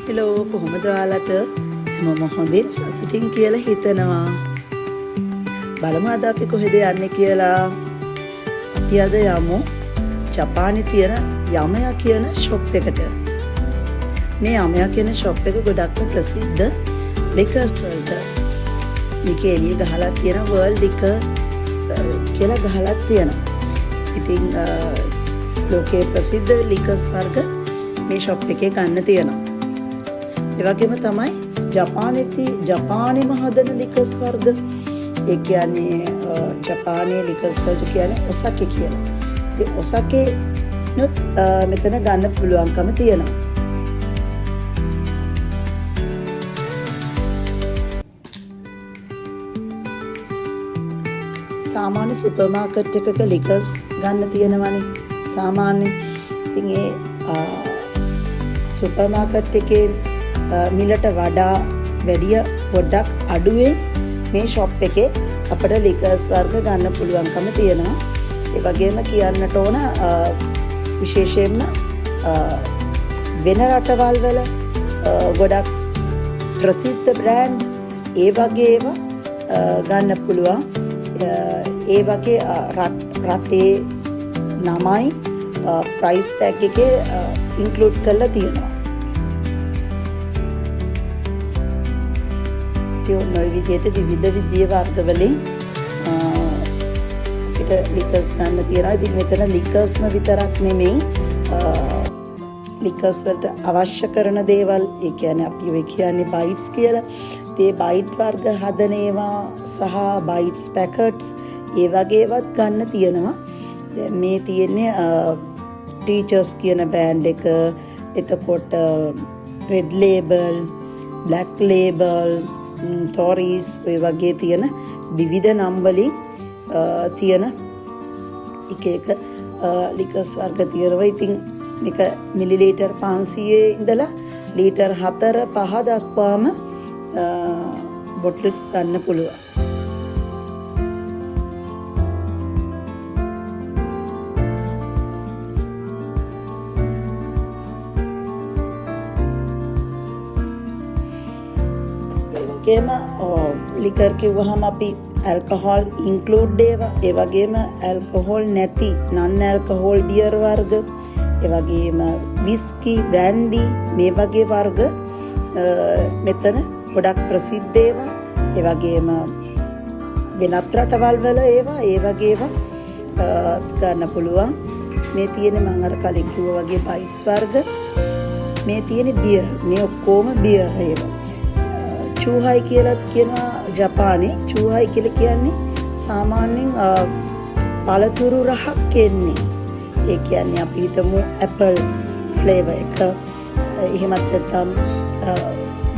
Hello කොහොමද ඔයාලට මම හොඳින් සතුටින් කියලා හිතනවා. බලමු අද අපි කොහෙද යන්නේ කියලා. අපි අද යමු ජපානයේ තියෙන යමයා කියන ෂොප් එකට. මේ යමයා කියන ෂොප් එක ගොඩක්ම ප්‍රසිද්ධ ලිකර්ස් වලට. මේකේ එළිය ගහලා තියෙන වර්ල්ඩ් ලිකර් කියලා ගහලා තියෙනවා. ඉතින් ලෝකයේ ප්‍රසිද්ධ ලිකර්ස් වර්ග මේ ෂොප් එකේ ගන්න තියෙනවා. ඒ වගේම තමයි ජපානයේම හදන ලිකර්ස් වර්ග. ඒ කියන්නේ ජපානයේ ලිකර්ස් වලට කියන්නේ ඔසාකේ කියලා. ඉතින් ඔසාකේ නුත් මෙතන ගන්න පුළුවන්කම තියෙනවා. සාමාන්‍ය සුපර් මාකට් එකක ලිකර්ස් ගන්න තියෙනවනේ සාමාන්‍ය. ඉතින් ඒ සුපර් මාකට් එකේ මිලට වඩා වැඩිය පොඩ්ඩක් අඩුවෙන් මේ ෂොප් එකේ අපිට ලිකර්ස් වර්ග ගන්න පුළුවන්කම තියෙනවා. ඒ වගේම කියන්නට ඕන විශේෂයෙන්ම වෙන රටවල් වල ගොඩක් ප්‍රසිද්ධ බ්‍රෑන්ඩ් ඒ වගේම ගන්න පුළුවන්. ඒ වගේ රටේ නමයි ප්‍රයිස් ටැග් එකේ ඉන්ක්ලූඩ් කරලා තියෙනවා. ඒ විදිහට විවිධ වර්ග වලින් අපිට ලිකර්ස් ගන්න තියෙනවා. ඉතින් මෙතන ලිකර්ස්ම විතරක් නෙමෙයි ලිකර්ස් වලට අවශ්‍ය කරන දේවල්, ඒ කියන්නේ අපි ඔය කියන්නේ බයිට්ස් කියලා. ඒ බයිට් වර්ග හදන ඒවා සහ බයිට්ස් පැකට්ස් ඒ වගේවත් ගන්න තියෙනවා. මේ තියෙන්නේ ටීචර්ස් කියන බ්‍රෑන්ඩ් එක, එතකොට රෙඩ් ලේබල්, බ්ලැක් ලේබල්, ටෝරීස් ඔය වගේ තියෙන විවිධ නම් වලින් තියෙන එක ලිකර්ස් වර්ග තියෙනවා. ඉතින් මේක මිලිලීටර් 500 ඉඳලා ලීටර් 4-5 දක්වාම බොටල්ස් ගන්න පුළුවන්. ඒකේම ලිකර් කිව්වහම අපි ඇල්කොහොල් ඉන්ක්ලූඩ් ඒවා, ඒ වගේම ඇල්කොහොල් නැති නන් ඇල්කොහොල් බියර් වර්ග, ඒ වගේම විස්කි, බ්‍රැන්ඩි මේ වගේ වර්ග මෙතන ගොඩක් ප්‍රසිද්ධ ඒවා. ඒ වගේම වෙනත් රටවල් වල ඒවා ඒ වගේම ගන්න පුළුවන්. මේ තියෙන මම අර කලින් කිව්වා වගේ බයිට්ස් වර්ග. මේ තියෙන බියර්, මේ ඔක්කොම බියර් ඒවා. චූහයි කියලා කියනවා ජපානයේ. චූහයි කියලා කියන්නේ සාමාන්‍යයෙන් පළතුරු රහක් එන්නේ. ඒ කියන්නේ අපි හිතමු ඇපල් ෆ්ලේවර් එක, එහෙමත් නැත්නම්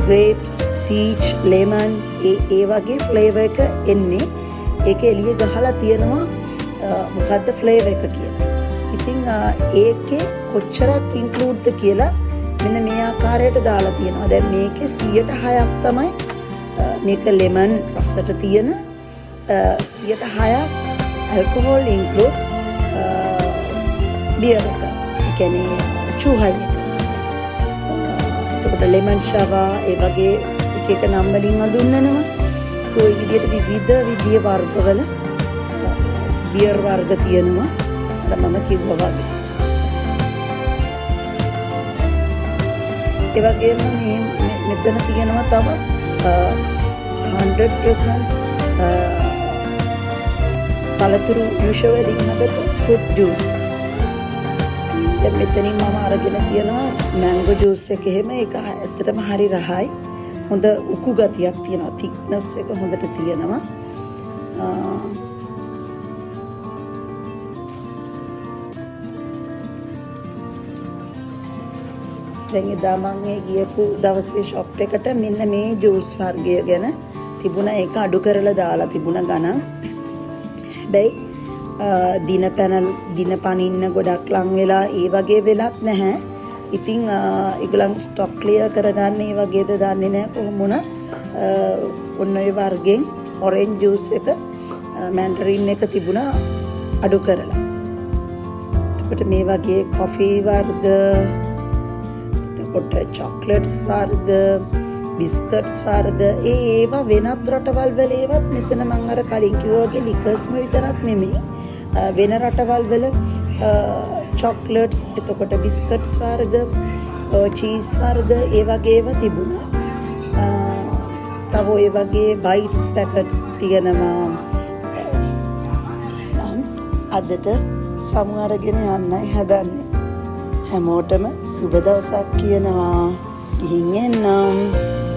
grapes, peach, lemon ඒ වගේ ෆ්ලේවර් එක එන්නේ. ඒක එළිය ගහලා තියෙනවා මොකද්ද ෆ්ලේවර් එක කියලා. ඉතින් ඒකේ කොච්චරක් ඉන්ක්ලූඩ්ද කියලා මෙන්න මේ ආකාරයට දාලා තියෙනවා. දැන් මේකේ 106ක් තමයි මේක ලෙමන් රසට තියෙන 106ක් ඇල්කොහොල් ඉන්ක්ලූඩ් බියර් එක. ඒ කියන්නේ චූහයි එක. එතකොට ලෙමන් ෂවා ඒ වගේ එක නම් වලින් හඳුන්වනවා. ඒ විදිහට විවිධ වර්ගවල බියර් වර්ග තියෙනවා. අර මම කිව්වා වගේ. ඒ වගේම මෙතන තියෙනවා තව 100% පළතුරු ජූස් වලින් හදපු ෆෘට් ජූස්. දැන් මෙතනින් මම අරගෙන තියෙනවා මැංගෝ ජූස් එක. එහෙම ඒක ඇත්තටම හරි රහයි. හොඳ උකු ගතියක් තියෙනවා. thickness එක හොඳට තියෙනවා. දැන් එදා මම ගියපු දවසේ ෂොප් එකට මෙන්න මේ ජූස් වර්ගය ගැන තිබුණා. ඒක අඩු කරලා දාලා තිබුණා ගණන්. හැබැයි දින පනින්න ගොඩක් ලං වෙලා ඒ වගේ වෙලක් නැහැ. ඉතින් ඒගොල්ලන් ස්ටොක් ක්ලියර් කරගන්න ඒ වගේද දන්නේ නැහැ කොහොම වුණත්. ඔන්න ඔය වර්ගෙන් ඔරෙන්ජ් ජූස් එක, මැන්ඩරින් එක තිබුණා අඩු කරලා. එතකොට මේ වගේ කොෆි වර්ග, එතකොට චොක්ලට්ස් වර්ග, බිස්කට්ස් වර්ග, ඒවා වෙනත් රටවල් වල ඒවත් මෙතන මම අර කලින් කිව්වා වගේ ලිකර්ස්ම විතරක් නෙමෙයි වෙන රටවල් වල චොක්ලට්ස්, එතකොට බිස්කට්ස් වර්ග, චීස් වර්ග ඒ වගේ ඒවා තිබුණා. තව ඒ වගේ බයිට්ස් පැකට්ස් තියෙනවා. අදට සමු අරගෙන යන්නයි හදන්නේ. හැමෝටම සුබ දවසක් කියනවා. ගිහින් එන්නම්.